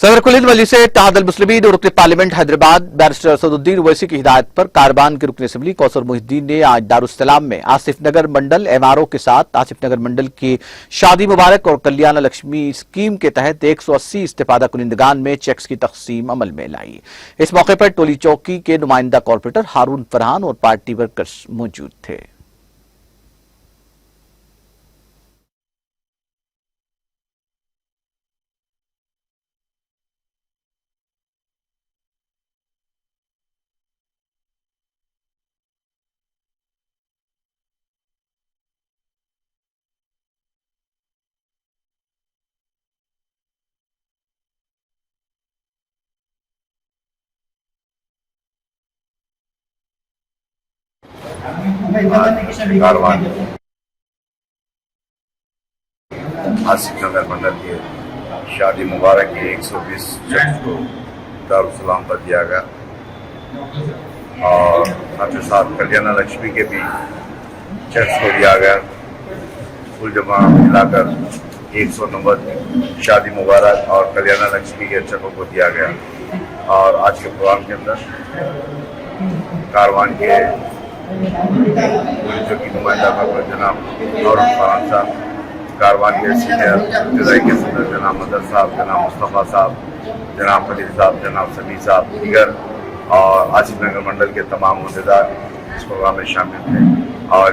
सदर कुलीन वली से इत्तेहाद अल मुस्लिमीन और रुकन पार्लियामेंट हैदराबाद बैरिस्टर असदुद्दीन ओवैसी की हिदायत पर कारवान के रुकन असम्बली कौसर मोहिद्दीन ने आज दारुस्सलाम में आसिफ नगर मंडल एमआरओ के साथ आसिफ नगर मंडल की शादी मुबारक और कल्याण लक्ष्मी स्कीम के तहत 180 इस्तेफादा कुनिंदगान में चेक्स की तकसीम अमल में लाई। इस मौके पर टोली चौकी के नुमाइंदा कॉर्पोरेटर हारून फरहान और पार्टी वर्कर्स मौजूद थे। कारवान आसिफ नगर मंडल के शादी मुबारक के 120 चेक्स को दारुस्सलाम पर दिया गया और साथ ही साथ कल्याण लक्ष्मी के भी चेक्स को दिया गया। कुल जमा मिलाकर 190 शादी मुबारक और कल्याण लक्ष्मी के चेकों को दिया गया। और आज के प्रोग्राम के अंदर कारवान के पुलिस की नुमाइंदा जनाब हारून फरहान साहब, कारवान के सीनियर जुदाई के सदर जनाब मदर साहब, जनाब मुस्तफ़ा साहब, जनाब खलील साहब, जनाब समी साहब दीगर और आसिफ नगर मंडल के तमाम मुद्देदार इस प्रोग्राम में शामिल थे। और